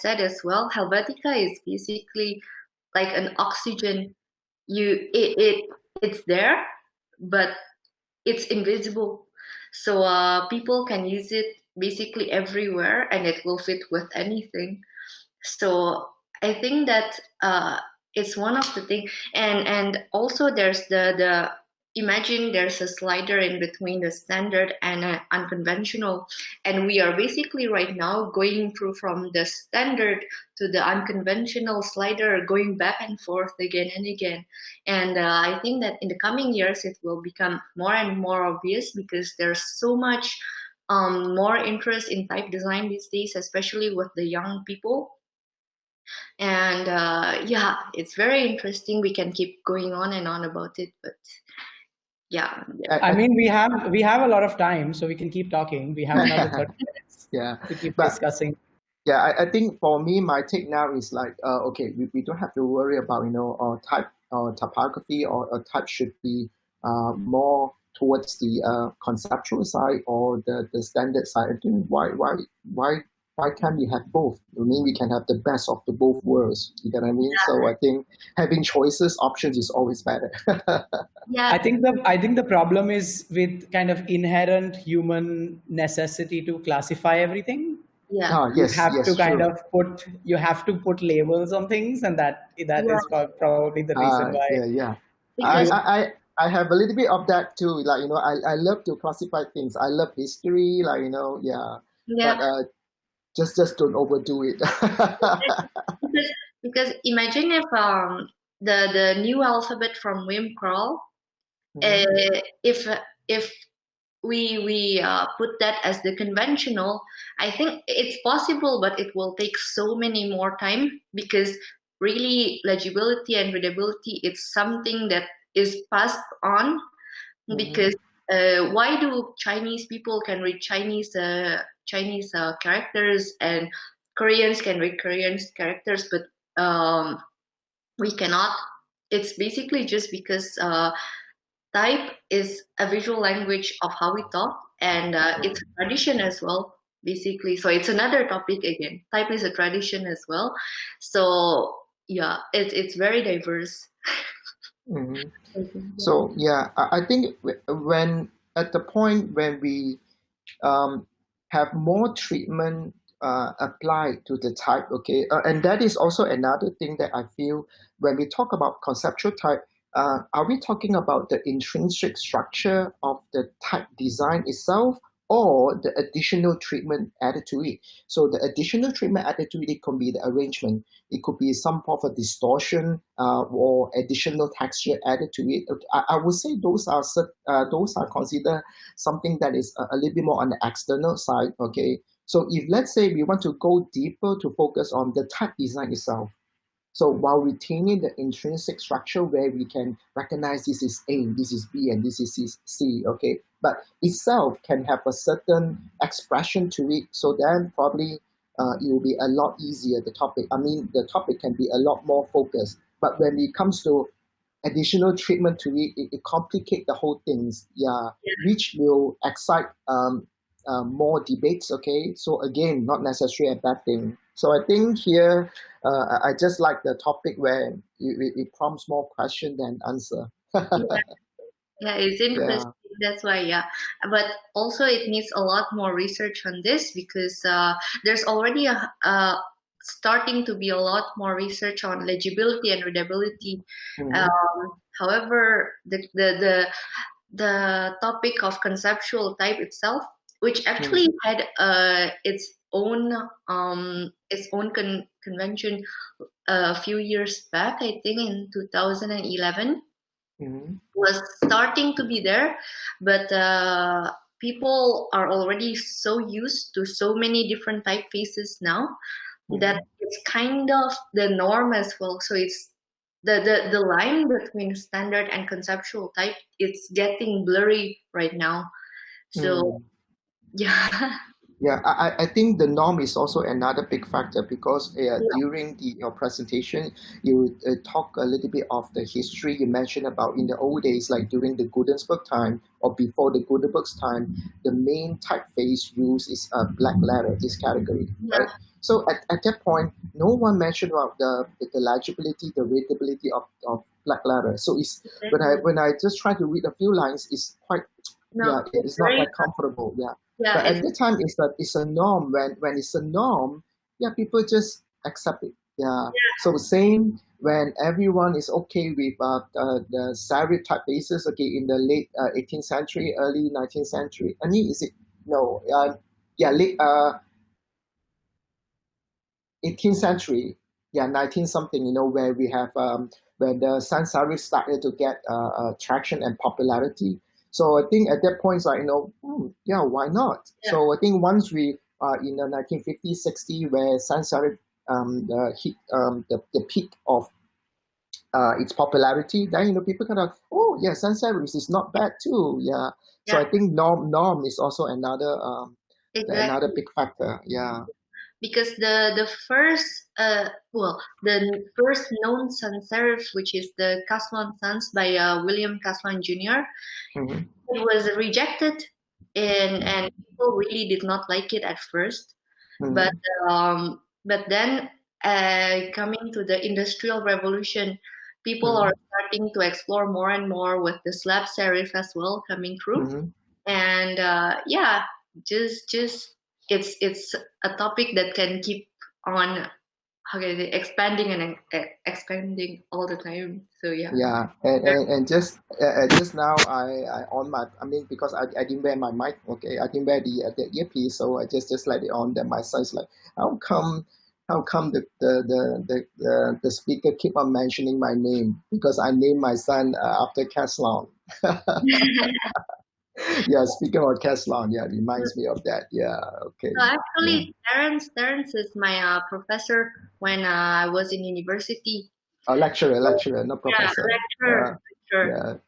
said as well, Helvetica is basically like an oxygen. It's there, but it's invisible. So people can use it basically everywhere, and it will fit with anything. So I think that it's one of the things, and also there's the imagine there's a slider in between the standard and unconventional, and we are basically right now going through from the standard to the unconventional slider, going back and forth again and again. And I think that in the coming years it will become more and more obvious, because there's so much more interest in type design these days, especially with the young people. And yeah, it's very interesting. We can keep going on and on about it, but yeah. I mean, we have a lot of time, so we can keep talking. We have another 30 minutes to keep discussing. Yeah, I think for me, my take now is like, okay, we don't have to worry about, type or typography, or type should be more towards the conceptual side or the standard side. I think why can't we have both? I mean, we can have the best of the both worlds. You get what I mean? Yeah. So I think having choices, options is always better. Yeah. I think the problem is with kind of inherent human necessity to classify everything. Yeah. Yes, you have to kind true. of put labels on things, and that is probably the reason why. Yeah. Because I have a little bit of that too. Like, I love to classify things. I love history, like, Yeah. But just don't overdo it. because imagine if the new alphabet from Wim Krall, if we put that as the conventional, I think it's possible, but it will take so many more time, because really legibility and readability, it's something that is passed on. Because why do Chinese people can read Chinese characters, and Koreans can read Korean characters, but we cannot? It's basically just because type is a visual language of how we talk, and it's a tradition as well, basically. So it's another topic again. Type is a tradition as well. So yeah, it's very diverse. So yeah, I think when at the point when we have more treatment applied to the type, okay, and that is also another thing that I feel when we talk about conceptual type. Are we talking about the intrinsic structure of the type design itself, or the additional treatment added to it? So the additional treatment added to it could be the arrangement. It could be some form of distortion or additional texture added to it. I would say those are considered something that is a little bit more on the external side. Okay, so if let's say we want to go deeper to focus on the type design itself, so while retaining the intrinsic structure where we can recognize this is A, this is B, and this is C, okay, but itself can have a certain expression to it, so then probably it will be a lot easier, the topic can be a lot more focused. But when it comes to additional treatment to it, it complicates the whole things, which will excite more debates, okay? So again, not necessarily a bad thing. So I think here, I just like the topic where it prompts more question than answer. Yeah, it's interesting. That's why, but also it needs a lot more research on this, because there's already starting to be a lot more research on legibility and readability. However, the topic of conceptual type itself, which actually had its own convention a few years back, I think in 2011, was starting to be there, but people are already so used to so many different typefaces now that it's kind of the norm as well. So it's the line between standard and conceptual type, it's getting blurry right now. So I think the norm is also another big factor, because during your presentation, you talk a little bit of the history. You mentioned about in the old days, like during the Gutenberg time or before the Gutenberg's time, the main typeface used is black letter, this category, right? So at that point, no one mentioned about the legibility, the readability of black letter. So it's when I just try to read a few lines, it's quite it's not that comfortable. But at the time, it's a norm. When it's a norm, people just accept it. So same when everyone is okay with the serif typefaces. Okay, in the late 18th century, early 19th century. I mean, is it no? Late 18th century, 19 something. Where we have when the sans serif started to get traction and popularity. So I think at that point, it's like, why not? So I think once we are in the 1950s, 60s, where sans serif hit the peak of its popularity, then people kind of, sans serif is not bad too. So I think norm is also another another big factor. Because the first the first known sans serif, which is the Caslon sans by William Caslon Jr., it was rejected, and people really did not like it at first. But then coming to the Industrial Revolution, people are starting to explore more and more with the slab serif as well coming through, and just it's a topic that can keep on expanding and expanding all the time. So and just now I on my, I mean, because I didn't wear my mic, I didn't wear the earpiece, so I just let it on. Then my son's like, how come the speaker keep on mentioning my name, because I named my son after Caslon. Speaking of Caslon, it reminds me of that. Okay. So actually, Terence is my professor when I was in university. Lecturer, not professor. Lecturer.